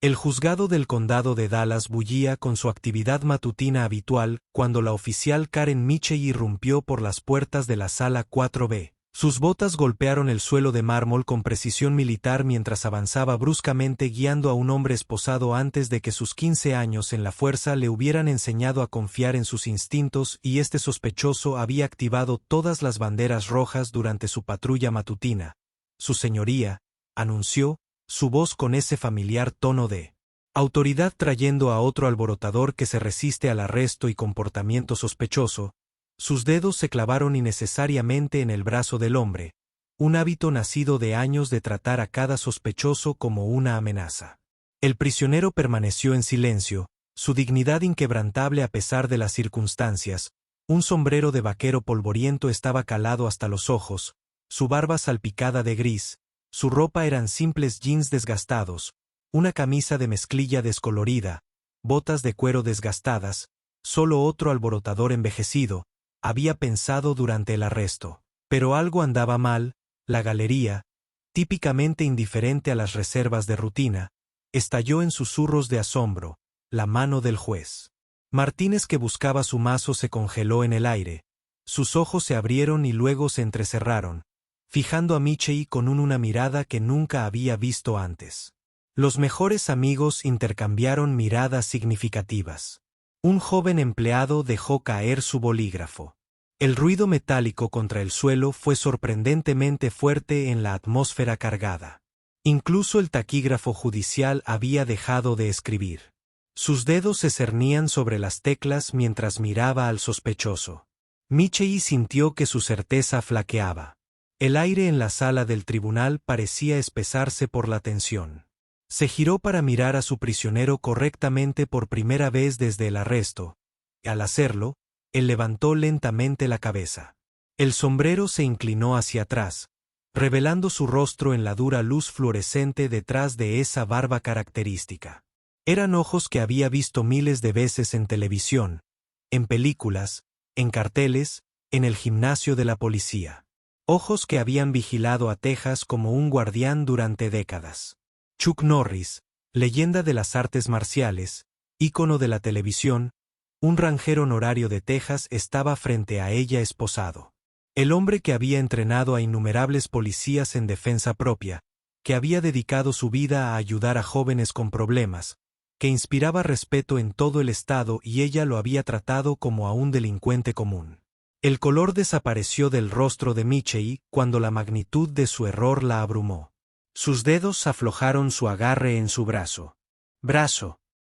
El juzgado del condado de Dallas bullía con su actividad matutina habitual cuando la oficial Karen Michey irrumpió por las puertas de la sala 4B. Sus botas golpearon el suelo de mármol con precisión militar mientras avanzaba bruscamente guiando a un hombre esposado antes de que sus 15 años en la fuerza le hubieran enseñado a confiar en sus instintos y este sospechoso había activado todas las banderas rojas durante su patrulla matutina. Su señoría, anunció, su voz con ese familiar tono de autoridad trayendo a otro alborotador que se resiste al arresto y comportamiento sospechoso. Sus dedos se clavaron innecesariamente en el brazo del hombre, un hábito nacido de años de tratar a cada sospechoso como una amenaza. El prisionero permaneció en silencio, su dignidad inquebrantable a pesar de las circunstancias. Un sombrero de vaquero polvoriento estaba calado hasta los ojos, su barba salpicada de gris, su ropa eran simples jeans desgastados, una camisa de mezclilla descolorida, botas de cuero desgastadas, solo otro alborotador envejecido, había pensado durante el arresto. Pero algo andaba mal, la galería, típicamente indiferente a las reservas de rutina, estalló en susurros de asombro, la mano del juez. Martínez que buscaba su mazo se congeló en el aire, sus ojos se abrieron y luego se entrecerraron, fijando a Michey con una mirada que nunca había visto antes. Los mejores amigos intercambiaron miradas significativas. Un joven empleado dejó caer su bolígrafo. El ruido metálico contra el suelo fue sorprendentemente fuerte en la atmósfera cargada. Incluso el taquígrafo judicial había dejado de escribir. Sus dedos se cernían sobre las teclas mientras miraba al sospechoso. Michey sintió que su certeza flaqueaba. El aire en la sala del tribunal parecía espesarse por la tensión. Se giró para mirar a su prisionero correctamente por primera vez desde el arresto. Al hacerlo, él levantó lentamente la cabeza. El sombrero se inclinó hacia atrás, revelando su rostro en la dura luz fluorescente detrás de esa barba característica. Eran ojos que había visto miles de veces en televisión, en películas, en carteles, en el gimnasio de la policía. Ojos que habían vigilado a Texas como un guardián durante décadas. Chuck Norris, leyenda de las artes marciales, ícono de la televisión, un rangero honorario de Texas estaba frente a ella esposado. El hombre que había entrenado a innumerables policías en defensa propia, que había dedicado su vida a ayudar a jóvenes con problemas, que inspiraba respeto en todo el estado y ella lo había tratado como a un delincuente común. El color desapareció del rostro de Michey cuando la magnitud de su error la abrumó. Sus dedos aflojaron su agarre en su brazo.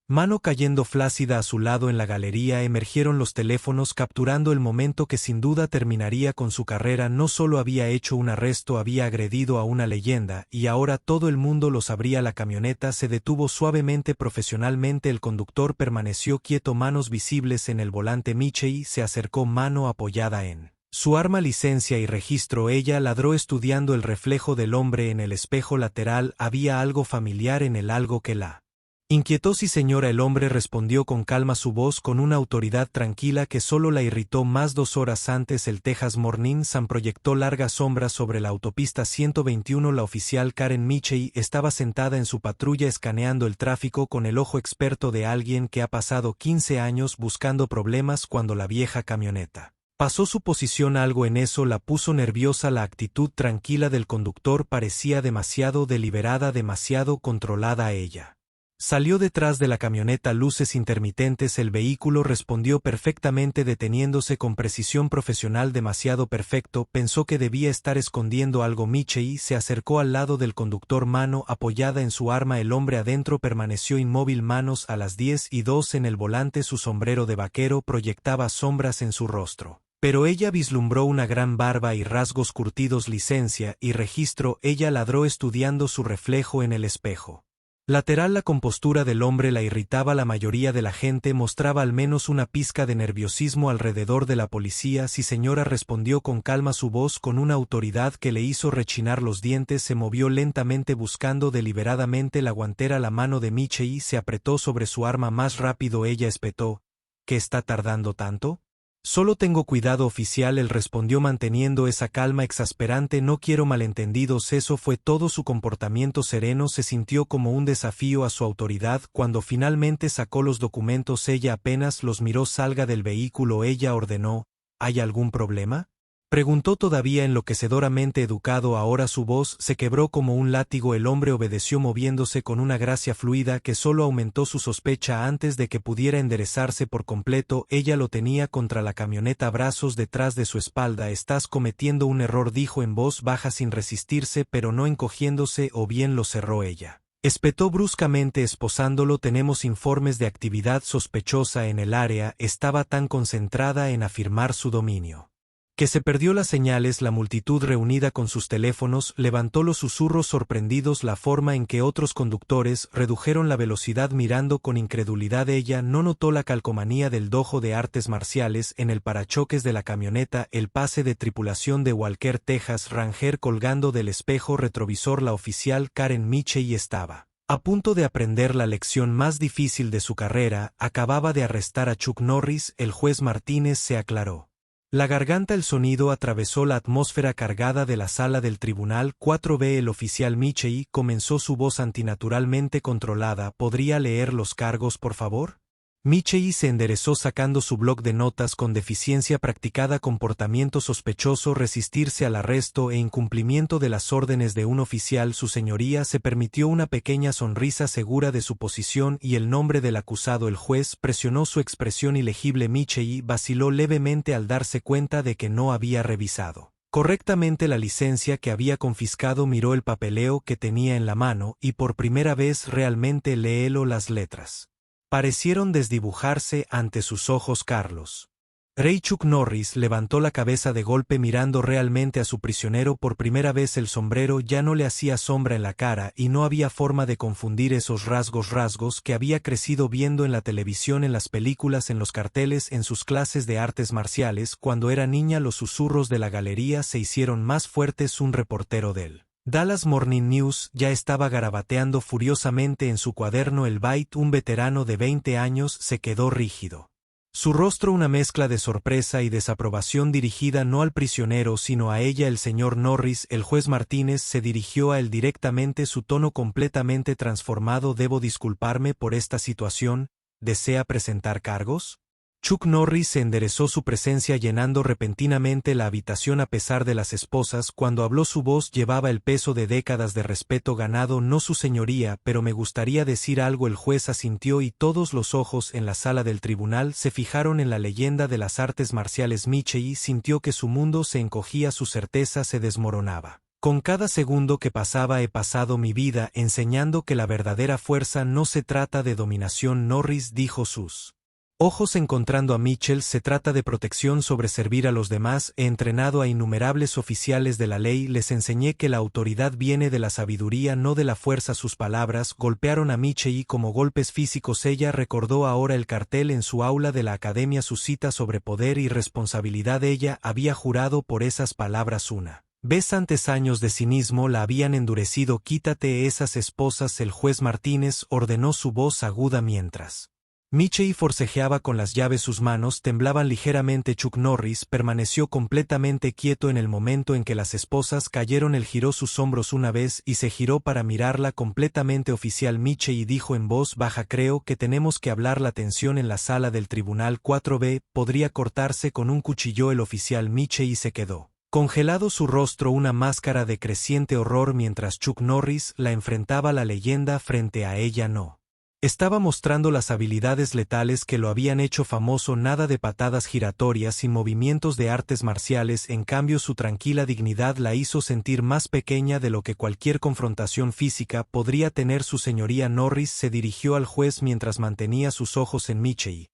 Mano cayendo flácida a su lado en la galería emergieron los teléfonos capturando el momento que sin duda terminaría con su carrera. No solo había hecho un arresto, había agredido a una leyenda y ahora todo el mundo lo sabría. La camioneta se detuvo suavemente profesionalmente. El conductor permaneció quieto, manos visibles en el volante. Michey se acercó, mano apoyada en su arma, licencia y registro. Ella ladró estudiando el reflejo del hombre en el espejo lateral. Había algo familiar en él, algo que la inquietó. Sí, señora. El hombre respondió con calma, su voz con una autoridad tranquila que solo la irritó más. 2 horas antes el Texas Morning Sun proyectó largas sombras sobre la autopista 121. La oficial Karen Michey estaba sentada en su patrulla escaneando el tráfico con el ojo experto de alguien que ha pasado 15 años buscando problemas. Cuando la vieja camioneta pasó su posición, algo en eso la puso nerviosa. La actitud tranquila del conductor parecía demasiado deliberada, demasiado controlada. Ella salió detrás de la camioneta, luces intermitentes. El vehículo respondió perfectamente, deteniéndose con precisión profesional, demasiado perfecto. Pensó que debía estar escondiendo algo. Michey se acercó al lado del conductor, mano apoyada en su arma. El hombre adentro permaneció inmóvil, manos a las 10:02 en el volante. Su sombrero de vaquero proyectaba sombras en su rostro. Pero ella vislumbró una gran barba y rasgos curtidos. Licencia y registro. Ella ladró estudiando su reflejo en el espejo lateral. La compostura del hombre la irritaba. La mayoría de la gente mostraba al menos una pizca de nerviosismo alrededor de la policía. Sí, señora, respondió con calma, su voz con una autoridad que le hizo rechinar los dientes. Se movió lentamente buscando deliberadamente la guantera. La mano de Michey se apretó sobre su arma más rápido. Ella espetó. ¿Qué está tardando tanto? Solo tengo cuidado oficial, él respondió manteniendo esa calma exasperante. No quiero malentendidos, eso fue todo. Su comportamiento sereno se sintió como un desafío a su autoridad. Cuando finalmente sacó los documentos, ella apenas los miró. Salga del vehículo, ella ordenó. ¿Hay algún problema?, preguntó todavía enloquecedoramente educado. Ahora su voz se quebró como un látigo. El hombre obedeció moviéndose con una gracia fluida que solo aumentó su sospecha. Antes de que pudiera enderezarse por completo, ella lo tenía contra la camioneta, brazos detrás de su espalda. Estás cometiendo un error, dijo en voz baja sin resistirse pero no encogiéndose. ¿O bien lo cerró ella?, espetó bruscamente esposándolo. Tenemos informes de actividad sospechosa en el área. Estaba tan concentrada en afirmar su dominio que se perdió las señales. La multitud reunida con sus teléfonos levantó los susurros sorprendidos. La forma en que otros conductores redujeron la velocidad mirando con incredulidad. Ella no notó la calcomanía del dojo de artes marciales en el parachoques de la camioneta, el pase de tripulación de Walker Texas Ranger colgando del espejo retrovisor. La oficial Karen Michey estaba a punto de aprender la lección más difícil de su carrera. Acababa de arrestar a Chuck Norris. El juez Martínez se aclaró la garganta. El sonido atravesó la atmósfera cargada de la sala del tribunal 4B. El oficial Michey comenzó, su voz antinaturalmente controlada. ¿Podría leer los cargos, por favor? Michey se enderezó sacando su bloc de notas. Con deficiencia practicada, comportamiento sospechoso, resistirse al arresto e incumplimiento de las órdenes de un oficial. Su señoría se permitió una pequeña sonrisa segura de su posición y el nombre del acusado. El juez presionó su expresión ilegible. Michey vaciló levemente al darse cuenta de que no había revisado correctamente la licencia que había confiscado. Miró el papeleo que tenía en la mano y por primera vez realmente leeló. Las letras parecieron desdibujarse ante sus ojos. Carlos Ray Chuck Norris levantó la cabeza de golpe mirando realmente a su prisionero por primera vez. El sombrero ya no le hacía sombra en la cara y no había forma de confundir esos rasgos que había crecido viendo en la televisión, en las películas, en los carteles, en sus clases de artes marciales. Cuando era niña, los susurros de la galería se hicieron más fuertes. Un reportero del Dallas Morning News ya estaba garabateando furiosamente en su cuaderno. El Byte, un veterano de 20 años, se quedó rígido. Su rostro una mezcla de sorpresa y desaprobación dirigida no al prisionero sino a ella. El señor Norris, el juez Martínez se dirigió a él directamente, su tono completamente transformado. Debo disculparme por esta situación. ¿Desea presentar cargos? Chuck Norris se enderezó, su presencia llenando repentinamente la habitación. A pesar de las esposas, cuando habló su voz llevaba el peso de décadas de respeto ganado. No, su señoría, pero me gustaría decir algo. El juez asintió y todos los ojos en la sala del tribunal se fijaron en la leyenda de las artes marciales. Michey sintió que su mundo se encogía, su certeza se desmoronaba. Con cada segundo que pasaba he pasado mi vida enseñando que la verdadera fuerza no se trata de dominación. Norris dijo, sus ojos encontrando a Mitchell. Se trata de protección sobre servir a los demás. He entrenado a innumerables oficiales de la ley. Les enseñé que la autoridad viene de la sabiduría, no de la fuerza. Sus palabras golpearon a Michey como golpes físicos. Ella recordó ahora el cartel en su aula de la academia, su cita sobre poder y responsabilidad. Ella había jurado por esas palabras una vez antes. Años de cinismo la habían endurecido. Quítate esas esposas. El juez Martínez ordenó, su voz aguda mientras Michey forcejeaba con las llaves. Sus manos temblaban ligeramente. Chuck Norris permaneció completamente quieto en el momento en que las esposas cayeron. Él giró sus hombros una vez y se giró para mirarla completamente. Oficial Michey dijo en voz baja, creo que tenemos que hablar. La tensión en la sala del tribunal 4B podría cortarse con un cuchillo. El oficial Michey se quedó congelado, su rostro una máscara de creciente horror mientras Chuck Norris la enfrentaba. La leyenda frente a ella no estaba mostrando las habilidades letales que lo habían hecho famoso. Nada de patadas giratorias y movimientos de artes marciales. En cambio, su tranquila dignidad la hizo sentir más pequeña de lo que cualquier confrontación física podría tener. Su señoría Norris se dirigió al juez mientras mantenía sus ojos en Michey.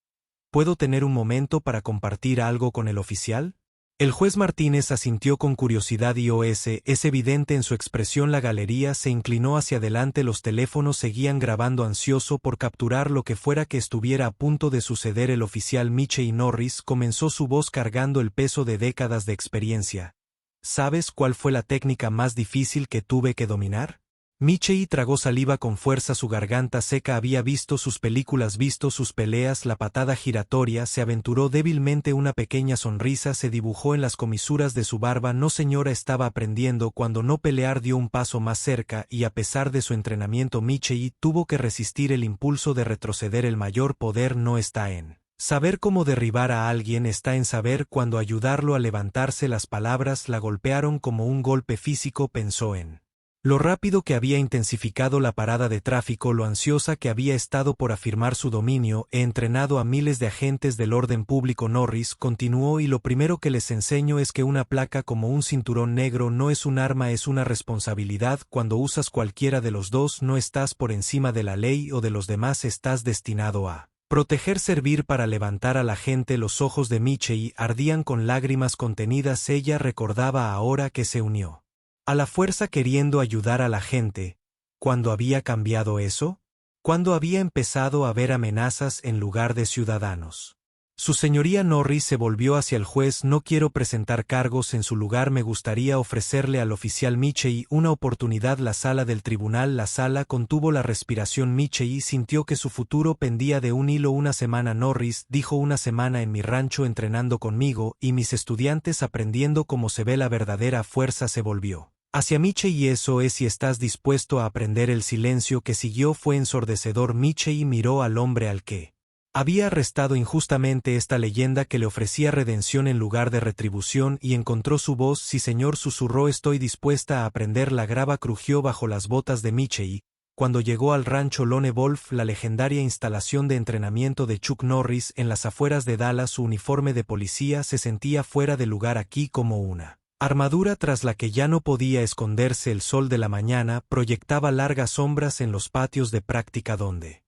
¿Puedo tener un momento para compartir algo con el oficial? El juez Martínez asintió con curiosidad y es evidente en su expresión. La galería se inclinó hacia adelante. Los teléfonos seguían grabando, ansioso por capturar lo que fuera que estuviera a punto de suceder. El oficial Michey Norris comenzó, su voz cargando el peso de décadas de experiencia. ¿Sabes cuál fue la técnica más difícil que tuve que dominar? Michei tragó saliva con fuerza, su garganta seca, había visto sus películas, visto sus peleas, la patada giratoria, se aventuró débilmente, una pequeña sonrisa se dibujó en las comisuras de su barba. No señora, estaba aprendiendo cuando no pelear, dio un paso más cerca y a pesar de su entrenamiento Michei tuvo que resistir el impulso de retroceder. El mayor poder no está en saber cómo derribar a alguien, está en saber cuándo ayudarlo a levantarse. Las palabras la golpearon como un golpe físico, pensó en lo rápido que había intensificado la parada de tráfico, lo ansiosa que había estado por afirmar su dominio. He entrenado a miles de agentes del orden público, Norris continuó, y lo primero que les enseño es que una placa como un cinturón negro no es un arma, es una responsabilidad. Cuando usas cualquiera de los dos no estás por encima de la ley o de los demás, estás destinado a proteger, servir para levantar a la gente. Los ojos de Michei ardían con lágrimas contenidas. Ella recordaba ahora que se unió a la fuerza queriendo ayudar a la gente. ¿Cuándo había cambiado eso? ¿Cuándo había empezado a ver amenazas en lugar de ciudadanos? Su señoría Norris se volvió hacia el juez. No quiero presentar cargos en su lugar, me gustaría ofrecerle al oficial Michei una oportunidad. La sala del tribunal, la sala contuvo la respiración. Michei sintió que su futuro pendía de un hilo. Una semana, Norris dijo, una semana en mi rancho entrenando conmigo y mis estudiantes aprendiendo cómo se ve la verdadera fuerza. Se volvió hacia Michei. Y eso es si estás dispuesto a aprender. El silencio que siguió fue ensordecedor. Michei miró al hombre al que había arrestado injustamente, esta leyenda que le ofrecía redención en lugar de retribución, y encontró su voz. Sí señor, susurró, estoy dispuesta a aprender. La grava crujió bajo las botas de Michei. Cuando llegó al rancho Lone Wolf, la legendaria instalación de entrenamiento de Chuck Norris en las afueras de Dallas, su uniforme de policía se sentía fuera de lugar aquí, como una armadura tras la que ya no podía esconderse. El sol de la mañana proyectaba largas sombras en los patios de práctica donde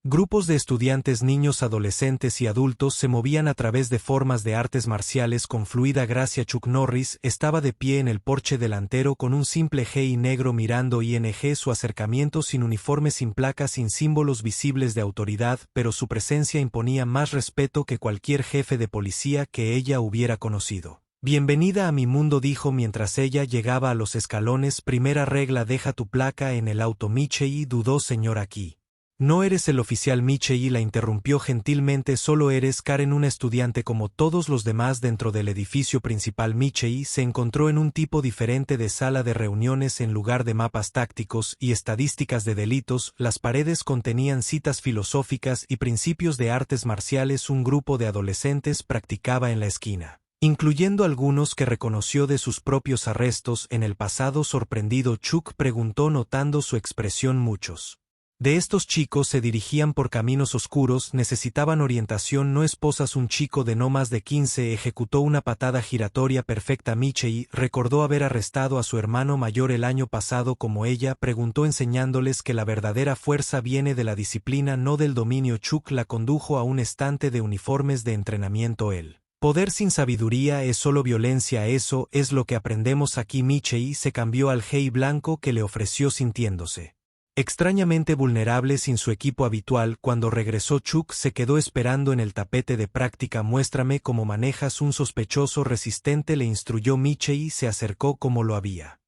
grupos de estudiantes, niños, adolescentes y adultos se movían a través de formas de artes marciales con fluida gracia. Chuck Norris estaba de pie en el porche delantero con un simple GI negro mirando ING, su acercamiento sin uniforme, sin placas, sin símbolos visibles de autoridad, pero su presencia imponía más respeto que cualquier jefe de policía que ella hubiera conocido. Bienvenida a mi mundo, dijo mientras ella llegaba a los escalones. Primera regla, deja tu placa en el auto. Michei dudó, señor, aquí no eres el oficial. Michei la interrumpió gentilmente, solo eres Karen, una estudiante como todos los demás. Dentro del edificio principal, Michei se encontró en un tipo diferente de sala de reuniones. En lugar de mapas tácticos y estadísticas de delitos, las paredes contenían citas filosóficas y principios de artes marciales. Un grupo de adolescentes practicaba en la esquina, incluyendo algunos que reconoció de sus propios arrestos en el pasado. Sorprendido, Chuck preguntó notando su expresión. Muchos de estos chicos se dirigían por caminos oscuros, necesitaban orientación. No esposas. Un chico de no más de 15 ejecutó una patada giratoria perfecta. Michei recordó haber arrestado a su hermano mayor el año pasado como ella, preguntó, enseñándoles que la verdadera fuerza viene de la disciplina, no del dominio. Chuck la condujo a un estante de uniformes de entrenamiento. El poder sin sabiduría es solo violencia, eso es lo que aprendemos aquí. Michei se cambió al GI blanco que le ofreció, sintiéndose extrañamente vulnerable sin su equipo habitual. Cuando regresó, Chuck se quedó esperando en el tapete de práctica. Muéstrame cómo manejas un sospechoso resistente, le instruyó. Michei se acercó como lo había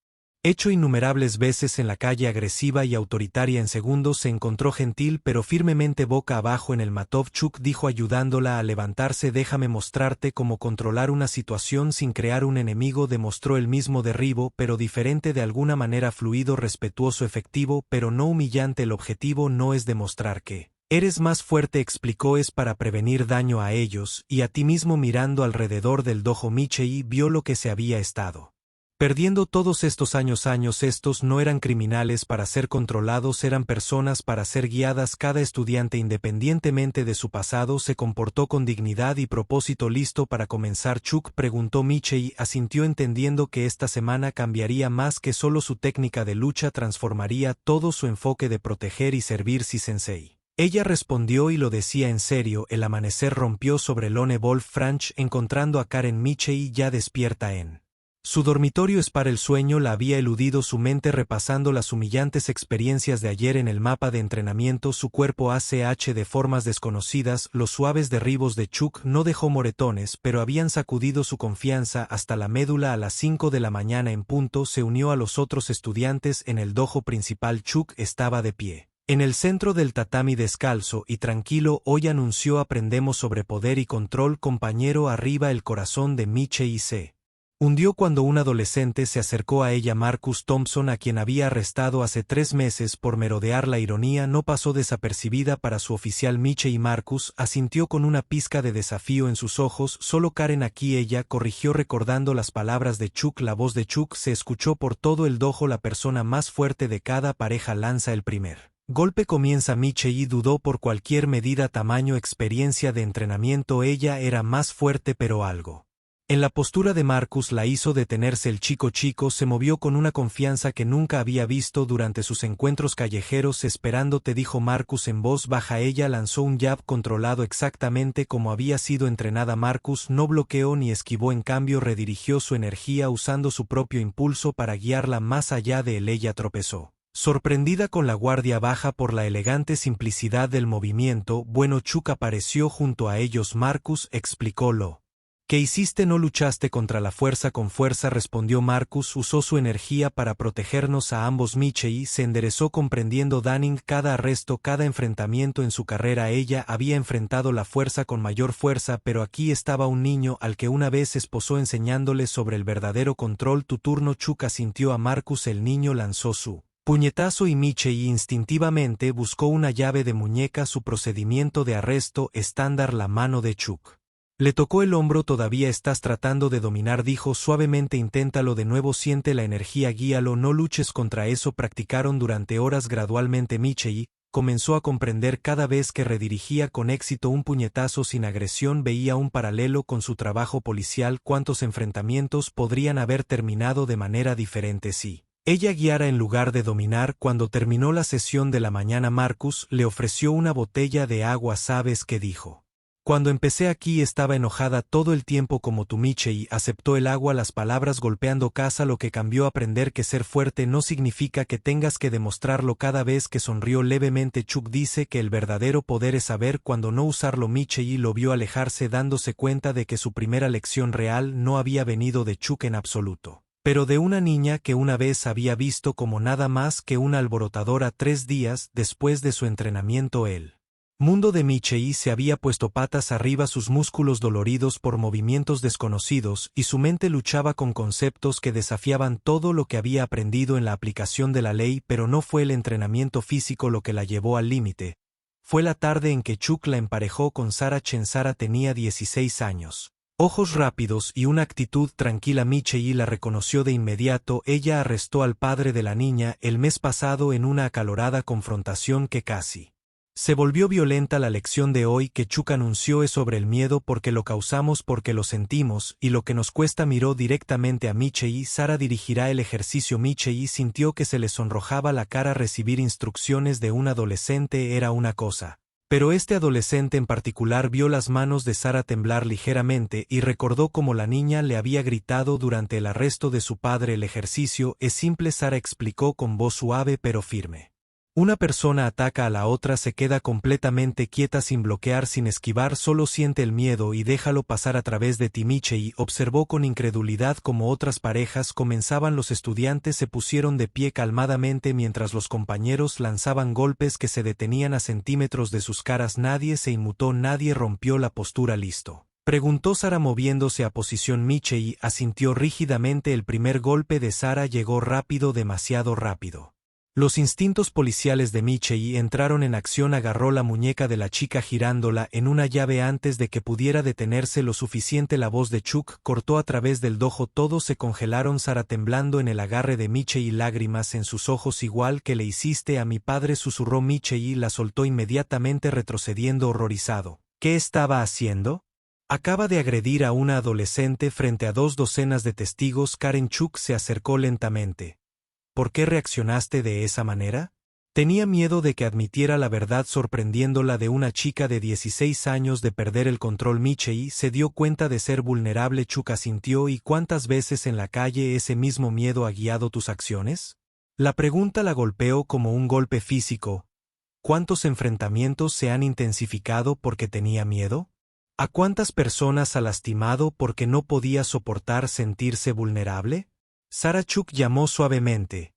hecho innumerables veces en la calle, agresiva y autoritaria. En segundos se encontró gentil pero firmemente boca abajo en el matov. Chuck dijo ayudándola a levantarse, déjame mostrarte cómo controlar una situación sin crear un enemigo. Demostró el mismo derribo, pero diferente, de alguna manera fluido, respetuoso, efectivo, pero no humillante. El objetivo no es demostrar que eres más fuerte, explicó, es para prevenir daño a ellos y a ti mismo. Mirando alrededor del dojo, Michei vio lo que se había estado perdiendo todos estos años. Estos no eran criminales para ser controlados, eran personas para ser guiadas. Cada estudiante, independientemente de su pasado, se comportó con dignidad y propósito. ¿Listo para comenzar, Chuck?, preguntó. Michei asintió, entendiendo que esta semana cambiaría más que solo su técnica de lucha, transformaría todo su enfoque de proteger y servir. Sí, sensei. Ella respondió, y lo decía en serio. El amanecer rompió sobre Lone Wolf Ranch, encontrando a Karen. Michei ya despierta en Su dormitorio para el sueño la había eludido su mente repasando las humillantes experiencias de ayer en el mapa de entrenamiento. Su cuerpo ACH de formas desconocidas, los suaves derribos de Chuck no dejó moretones, pero habían sacudido su confianza hasta la médula. A las 5 de la mañana en punto se unió a los otros estudiantes en el dojo principal. Chuck estaba de pie en el centro del tatami descalzo y tranquilo. Hoy anunció: aprendemos sobre poder y control, compañero. Arriba. El corazón de Michei se hundió cuando un adolescente se acercó a ella. Marcus Thompson, a quien había arrestado hace 3 meses por merodear. La ironía no pasó desapercibida para su oficial. Michei. Marcus asintió con una pizca de desafío en sus ojos. Solo Karen aquí. Ella corrigió recordando las palabras de Chuck. La voz de Chuck se escuchó por todo el dojo. La persona más fuerte de cada pareja lanza el primer golpe. Comienza. Michei dudó por cualquier medida, tamaño, experiencia de entrenamiento. Ella era más fuerte, pero algo en la postura de Marcus la hizo detenerse. El chico se movió con una confianza que nunca había visto durante sus encuentros callejeros. Esperándote, dijo Marcus en voz baja. Ella lanzó un jab controlado exactamente como había sido entrenada. Marcus no bloqueó ni esquivó, en cambio redirigió su energía usando su propio impulso para guiarla más allá de él. Ella tropezó, sorprendida con la guardia baja por la elegante simplicidad del movimiento. Bueno, Chuck apareció junto a ellos. Marcus explicó: lo ¿qué hiciste? No luchaste contra la fuerza con fuerza, respondió Marcus. Usó su energía para protegernos a ambos. Michei se enderezó comprendiendo Danning. Cada arresto, cada enfrentamiento en su carrera. Ella había enfrentado la fuerza con mayor fuerza, pero aquí estaba un niño al que una vez esposó enseñándole sobre el verdadero control. Tu turno. Chuck asintió a Marcus. El niño lanzó su puñetazo y Michei instintivamente buscó una llave de muñeca. Su procedimiento de arresto estándar. La mano de Chuck le tocó el hombro. Todavía estás tratando de dominar, dijo suavemente. Inténtalo de nuevo, siente la energía, guíalo, no luches contra eso. Practicaron durante horas. Gradualmente Michei comenzó a comprender cada vez que redirigía con éxito un puñetazo sin agresión veía un paralelo con su trabajo policial. ¿Cuántos enfrentamientos podrían haber terminado de manera diferente si ella guiara en lugar de dominar? Cuando terminó la sesión de la mañana, Marcus le ofreció una botella de agua. ¿Sabes qué dijo? Cuando empecé aquí estaba enojada todo el tiempo como tú. Michei aceptó el agua, las palabras golpeando casa. Lo que cambió: aprender que ser fuerte no significa que tengas que demostrarlo. Cada vez que sonrió levemente. Chuck dice que el verdadero poder es saber cuándo no usarlo. Michei lo vio alejarse, dándose cuenta de que su primera lección real no había venido de Chuck en absoluto, pero de una niña que una vez había visto como nada más que una alborotadora. 3 días después de su entrenamiento, el mundo de Michei se había puesto patas arriba, sus músculos doloridos por movimientos desconocidos, y su mente luchaba con conceptos que desafiaban todo lo que había aprendido en la aplicación de la ley. Pero no fue el entrenamiento físico lo que la llevó al límite. Fue la tarde en que Chuck la emparejó con Sarah Chen. Sarah tenía 16 años. Ojos rápidos y una actitud tranquila. Michei la reconoció de inmediato. Ella arrestó al padre de la niña el mes pasado en una acalorada confrontación que casi se volvió violenta. La lección de hoy que Chuck anunció es sobre el miedo, porque lo causamos, porque lo sentimos, y lo que nos cuesta. Miró directamente a Michei. Sarah dirigirá el ejercicio. Michei sintió que se le sonrojaba la cara. Recibir instrucciones de un adolescente era una cosa, pero este adolescente en particular vio las manos de Sarah temblar ligeramente y recordó cómo la niña le había gritado durante el arresto de su padre. El ejercicio es simple, Sarah explicó con voz suave pero firme. Una persona ataca a la otra, se queda completamente quieta sin bloquear, sin esquivar, solo siente el miedo y déjalo pasar a través de ti. Michei observó con incredulidad cómo otras parejas comenzaban. Los estudiantes se pusieron de pie calmadamente mientras los compañeros lanzaban golpes que se detenían a centímetros de sus caras. Nadie se inmutó, nadie rompió la postura. ¿Listo?, preguntó Sarah moviéndose a posición. Michei asintió rígidamente. El primer golpe de Sarah llegó rápido, demasiado rápido. Los instintos policiales de Michei entraron en acción. Agarró la muñeca de la chica girándola en una llave antes de que pudiera detenerse lo suficiente. La voz de Chuck cortó a través del dojo. Todos se congelaron. Sarah temblando en el agarre de Michei, lágrimas en sus ojos. Igual que le hiciste a mi padre, susurró. Michei la soltó inmediatamente, retrocediendo horrorizado. ¿Qué estaba haciendo? Acaba de agredir a una adolescente frente a 2 docenas de testigos. Karen. Chuck se acercó lentamente. ¿Por qué reaccionaste de esa manera? Tenía miedo de que admitiera la verdad sorprendiéndola de una chica de 16 años de perder el control. Michelle se dio cuenta de ser vulnerable. Chuck asintió. ¿Y cuántas veces en la calle ese mismo miedo ha guiado tus acciones? La pregunta la golpeó como un golpe físico. ¿Cuántos enfrentamientos se han intensificado porque tenía miedo? ¿A cuántas personas ha lastimado porque no podía soportar sentirse vulnerable? Sarah. Chuck llamó suavemente.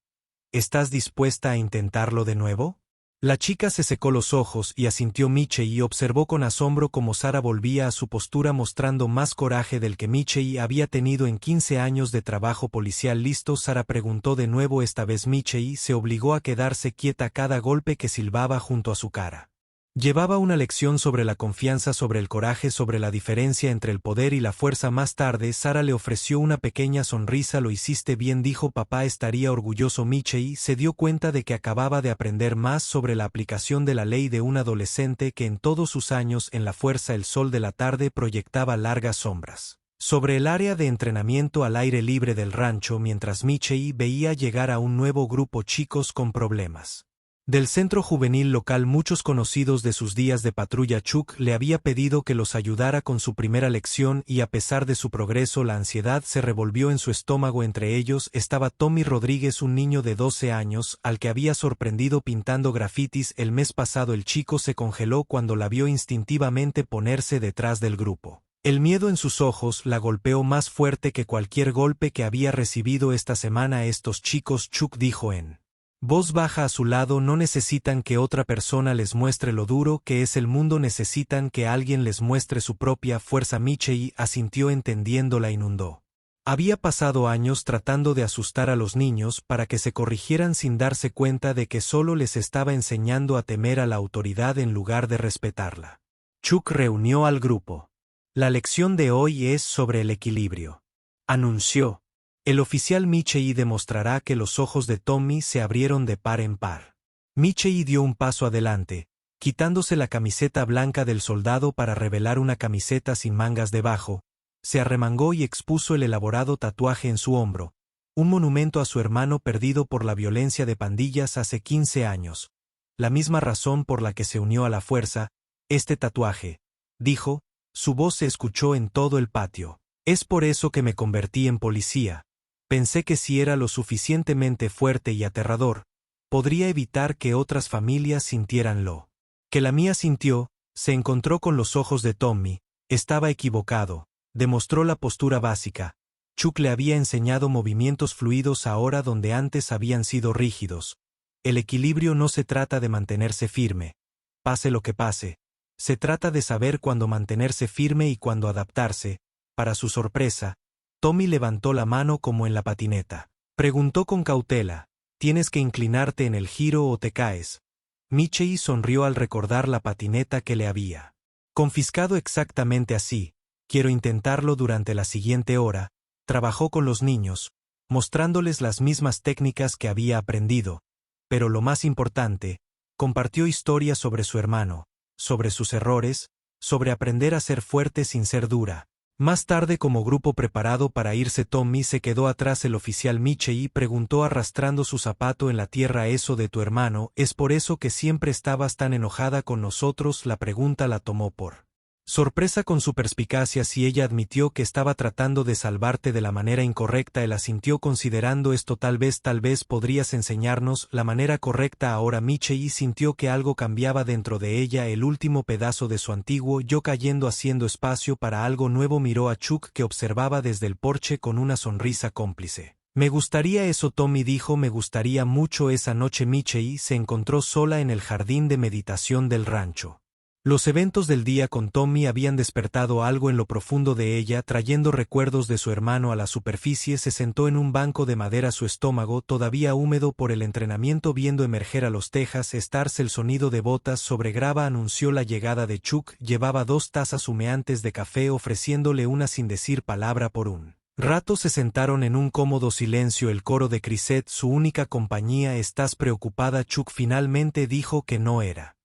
¿Estás dispuesta a intentarlo de nuevo? La chica se secó los ojos y asintió. Michelle observó con asombro cómo Sarah volvía a su postura mostrando más coraje del que Michelle había tenido en 15 años de trabajo policial. ¿Listo? Sarah preguntó de nuevo. Esta vez Michelle se obligó a quedarse quieta cada golpe que silbaba junto a su cara. Llevaba una lección sobre la confianza, sobre el coraje, sobre la diferencia entre el poder y la fuerza. Más tarde, Sarah le ofreció una pequeña sonrisa. Lo hiciste bien, dijo. Papá estaría orgulloso. Michelle se dio cuenta de que acababa de aprender más sobre la aplicación de la ley de un adolescente que en todos sus años en la fuerza. El sol de la tarde proyectaba largas sombras sobre el área de entrenamiento al aire libre del rancho mientras Michelle veía llegar a un nuevo grupo chicos con problemas. Del centro juvenil local, muchos conocidos de sus días de patrulla. Chuck le había pedido que los ayudara con su primera lección y a pesar de su progreso la ansiedad se revolvió en su estómago. Entre ellos estaba Tommy Rodríguez, un niño de 12 años al que había sorprendido pintando grafitis el mes pasado. El chico se congeló cuando la vio instintivamente ponerse detrás del grupo. El miedo en sus ojos la golpeó más fuerte que cualquier golpe que había recibido esta semana. Estos chicos, Chuck dijo en voz baja a su lado, no necesitan que otra persona les muestre lo duro que es el mundo, necesitan que alguien les muestre su propia fuerza. Michelle asintió entendiendo. La inundó. Había pasado años tratando de asustar a los niños para que se corrigieran sin darse cuenta de que solo les estaba enseñando a temer a la autoridad en lugar de respetarla. Chuck reunió al grupo. La lección de hoy es sobre el equilibrio, anunció. El oficial Michelle demostrará que los ojos de Tommy se abrieron de par en par. Michelle dio un paso adelante, quitándose la camiseta blanca del soldado para revelar una camiseta sin mangas debajo, se arremangó y expuso el elaborado tatuaje en su hombro, un monumento a su hermano perdido por la violencia de pandillas hace 15 años. La misma razón por la que se unió a la fuerza, este tatuaje, dijo, su voz se escuchó en todo el patio. Es por eso que me convertí en policía. Pensé que si era lo suficientemente fuerte y aterrador, podría evitar que otras familias sintieran lo que la mía sintió. Se encontró con los ojos de Tommy. Estaba equivocado. Demostró la postura básica. Chuck le había enseñado movimientos fluidos ahora donde antes habían sido rígidos. El equilibrio no se trata de mantenerse firme. Pase lo que pase. Se trata de saber cuándo mantenerse firme y cuándo adaptarse. Para su sorpresa, Tommy levantó la mano como en la patineta. Preguntó con cautela, ¿tienes que inclinarte en el giro o te caes? Michelle sonrió al recordar la patineta que le había confiscado exactamente así. Quiero intentarlo durante la siguiente hora. Trabajó con los niños, mostrándoles las mismas técnicas que había aprendido. Pero lo más importante, compartió historias sobre su hermano, sobre sus errores, sobre aprender a ser fuerte sin ser dura. Más tarde, como grupo preparado para irse, Tommy se quedó atrás. El oficial Michelle preguntó arrastrando su zapato en la tierra, ¿eso de tu hermano es por eso que siempre estabas tan enojada con nosotros? La pregunta la tomó por sorpresa con su perspicacia. Si ella admitió que estaba tratando de salvarte de la manera incorrecta, él asintió considerando esto. Tal vez podrías enseñarnos la manera correcta ahora. Michelle sintió que algo cambiaba dentro de ella, el último pedazo de su antiguo yo cayendo, haciendo espacio para algo nuevo. Miró a Chuck que observaba desde el porche con una sonrisa cómplice. Me gustaría eso, Tommy dijo, me gustaría mucho. Esa noche Michelle se encontró sola en el jardín de meditación del rancho. Los eventos del día con Tommy habían despertado algo en lo profundo de ella, trayendo recuerdos de su hermano a la superficie. Se sentó en un banco de madera, su estómago todavía húmedo por el entrenamiento, viendo emerger a los Texas Stars. El sonido de botas sobre grava anunció la llegada de Chuck. Llevaba 2 tazas humeantes de café, ofreciéndole una sin decir palabra. Por un rato se sentaron en un cómodo silencio. El coro de Chrisette, su única compañía. ¿Estás preocupada? Chuck finalmente dijo que no era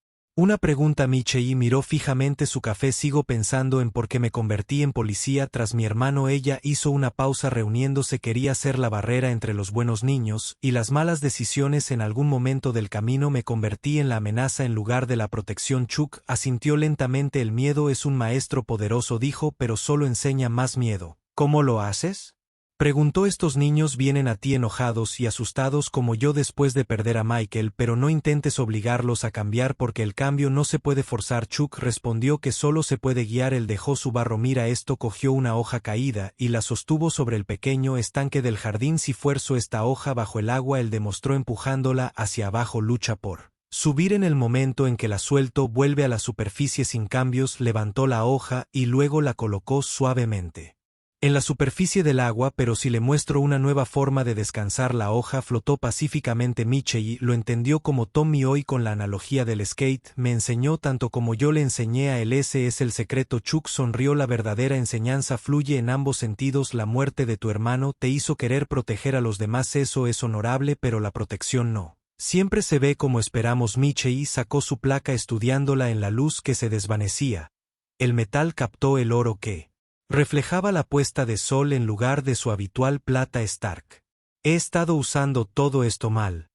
Una pregunta. Michei miró fijamente su café. Sigo pensando en por qué me convertí en policía tras mi hermano. Ella hizo una pausa reuniéndose. Quería ser la barrera entre los buenos niños y las malas decisiones. En algún momento del camino me convertí en la amenaza en lugar de la protección. Chuck asintió lentamente. El miedo es un maestro poderoso, dijo, pero solo enseña más miedo. ¿Cómo lo haces?, preguntó. Estos niños vienen a ti enojados y asustados como yo después de perder a Michael, pero no intentes obligarlos a cambiar porque el cambio no se puede forzar. Chuck respondió que solo se puede guiar. Él dejó su barro. Mira esto. Cogió una hoja caída y la sostuvo sobre el pequeño estanque del jardín. Si fuerzo esta hoja bajo el agua, él demostró empujándola hacia abajo. Lucha por subir. En el momento en que la suelto, vuelve a la superficie sin cambios. Levantó la hoja y luego la colocó suavemente en la superficie del agua. Pero si le muestro una nueva forma de descansar, la hoja flotó pacíficamente. Michei lo entendió como Tommy hoy con la analogía del skate. Me enseñó tanto como yo le enseñé a él. Ese es el secreto. Chuck sonrió. La verdadera enseñanza fluye en ambos sentidos. La muerte de tu hermano te hizo querer proteger a los demás. Eso es honorable, pero la protección no siempre se ve como esperamos. Michei sacó su placa estudiándola en la luz que se desvanecía. El metal captó el oro que reflejaba la puesta de sol en lugar de su habitual plata. Stark. He estado usando todo esto mal,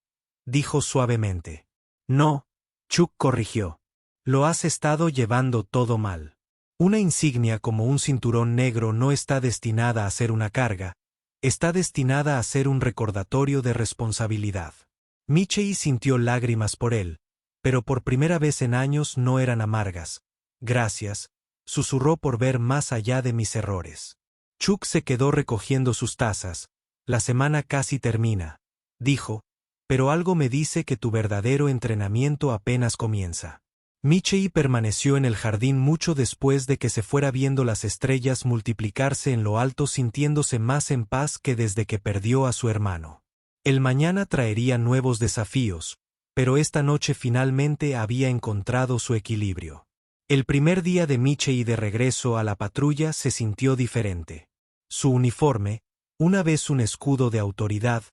dijo suavemente. No, Chuck corrigió. Lo has estado llevando todo mal. Una insignia como un cinturón negro no está destinada a ser una carga, está destinada a ser un recordatorio de responsabilidad. Michei sintió lágrimas por él, pero por primera vez en años no eran amargas. Gracias, susurró, por ver más allá de mis errores. Chuck se quedó recogiendo sus tazas. La semana casi termina, dijo, pero algo me dice que tu verdadero entrenamiento apenas comienza. Michei permaneció en el jardín mucho después de que se fuera, viendo las estrellas multiplicarse en lo alto, sintiéndose más en paz que desde que perdió a su hermano. El mañana traería nuevos desafíos, pero esta noche finalmente había encontrado su equilibrio. El primer día de Michei de regreso a la patrulla se sintió diferente. Su uniforme, una vez un escudo de autoridad,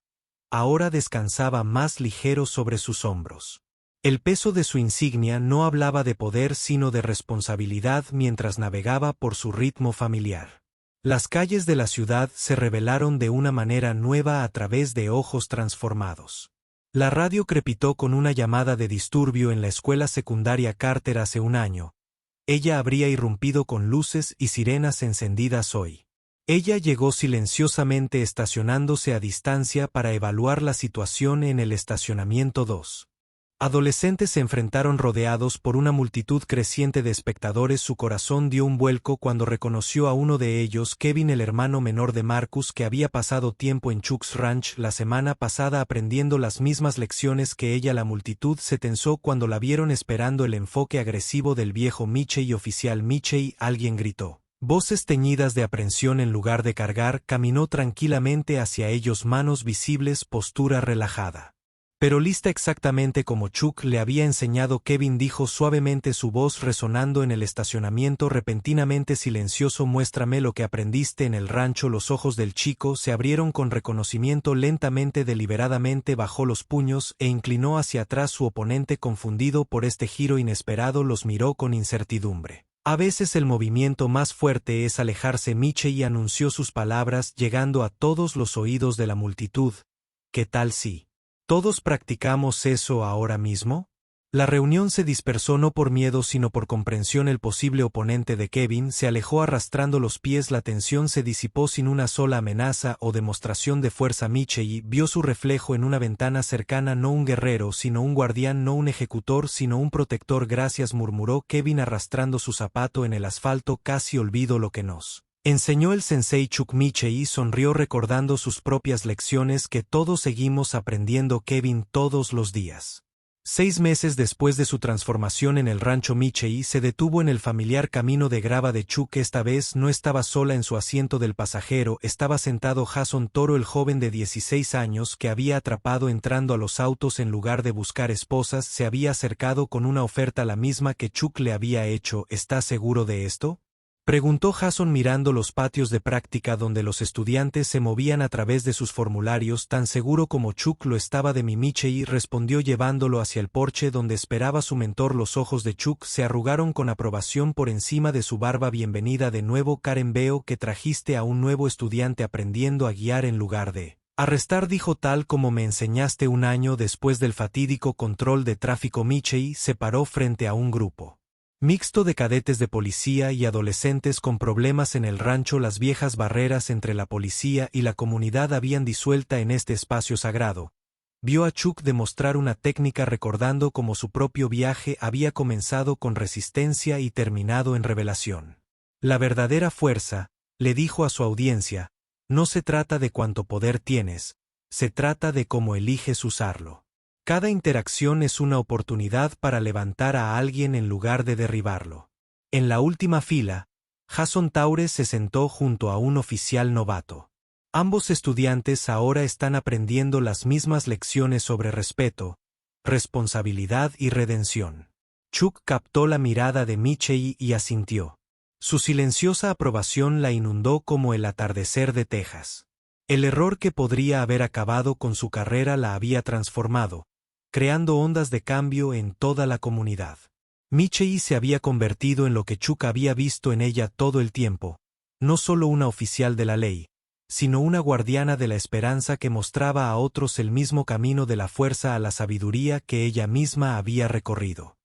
ahora descansaba más ligero sobre sus hombros. El peso de su insignia no hablaba de poder sino de responsabilidad mientras navegaba por su ritmo familiar. Las calles de la ciudad se revelaron de una manera nueva a través de ojos transformados. La radio crepitó con una llamada de disturbio en la escuela secundaria Carter hace un año. Ella habría irrumpido con luces y sirenas encendidas hoy. Ella llegó silenciosamente, estacionándose a distancia para evaluar la situación en el estacionamiento 2. Adolescentes se enfrentaron rodeados por una multitud creciente de espectadores. Su corazón dio un vuelco cuando reconoció a uno de ellos, Kevin, el hermano menor de Marcus, que había pasado tiempo en Chuck's Ranch la semana pasada aprendiendo las mismas lecciones que ella. La multitud se tensó cuando la vieron, esperando el enfoque agresivo del viejo Michei. Oficial Michei, alguien gritó. Voces teñidas de aprensión. En lugar de cargar, caminó tranquilamente hacia ellos, manos visibles, postura relajada. Pero lista, exactamente como Chuck le había enseñado. Kevin dijo suavemente, su voz resonando en el estacionamiento repentinamente silencioso. Muéstrame lo que aprendiste en el rancho. Los ojos del chico se abrieron con reconocimiento. Lentamente, deliberadamente bajó los puños e inclinó hacia atrás. Su oponente, confundido por este giro inesperado, los miró con incertidumbre. A veces el movimiento más fuerte es alejarse. Michei anunció sus palabras, llegando a todos los oídos de la multitud. ¿Qué tal si todos practicamos eso ahora mismo? La reunión se dispersó no por miedo sino por comprensión. El posible oponente de Kevin se alejó arrastrando los pies. La tensión se disipó sin una sola amenaza o demostración de fuerza. Michei vio su reflejo en una ventana cercana. No un guerrero sino un guardián, no un ejecutor sino un protector. Gracias, murmuró Kevin arrastrando su zapato en el asfalto. Casi olvido lo que nos enseñó el sensei Chuck. Michei sonrió recordando sus propias lecciones que todos seguimos aprendiendo. Kevin, todos los días. 6 meses después de su transformación en el rancho, Michei se detuvo en el familiar camino de grava de Chuck. Esta vez no estaba sola en su asiento del pasajero, estaba sentado Jason Toro, el joven de 16 años que había atrapado entrando a los autos en lugar de buscar esposas. Se había acercado con una oferta, la misma que Chuck le había hecho. ¿Estás seguro de esto?, Preguntó Jason mirando los patios de práctica donde los estudiantes se movían a través de sus formularios tan seguro como Chuck lo estaba de Michelle, respondió llevándolo hacia el porche donde esperaba su mentor. Los ojos de Chuck se arrugaron con aprobación por encima de su barba. Bienvenida de nuevo, Karen, veo que trajiste a un nuevo estudiante aprendiendo a guiar en lugar de arrestar, dijo, tal como me enseñaste un año después del fatídico control de tráfico. Michelle se paró frente a un grupo mixto de cadetes de policía y adolescentes con problemas en el rancho. Las viejas barreras entre la policía y la comunidad habían disuelta en este espacio sagrado. Vio a Chuck demostrar una técnica recordando cómo su propio viaje había comenzado con resistencia y terminado en revelación. La verdadera fuerza, le dijo a su audiencia, no se trata de cuánto poder tienes, se trata de cómo eliges usarlo. Cada interacción es una oportunidad para levantar a alguien en lugar de derribarlo. En la última fila, Jason Taure se sentó junto a un oficial novato. Ambos estudiantes ahora están aprendiendo las mismas lecciones sobre respeto, responsabilidad y redención. Chuck captó la mirada de Michelle y asintió. Su silenciosa aprobación la inundó como el atardecer de Texas. El error que podría haber acabado con su carrera la había transformado, creando ondas de cambio en toda la comunidad. Michelle se había convertido en lo que Chuck había visto en ella todo el tiempo, no solo una oficial de la ley, sino una guardiana de la esperanza que mostraba a otros el mismo camino de la fuerza a la sabiduría que ella misma había recorrido.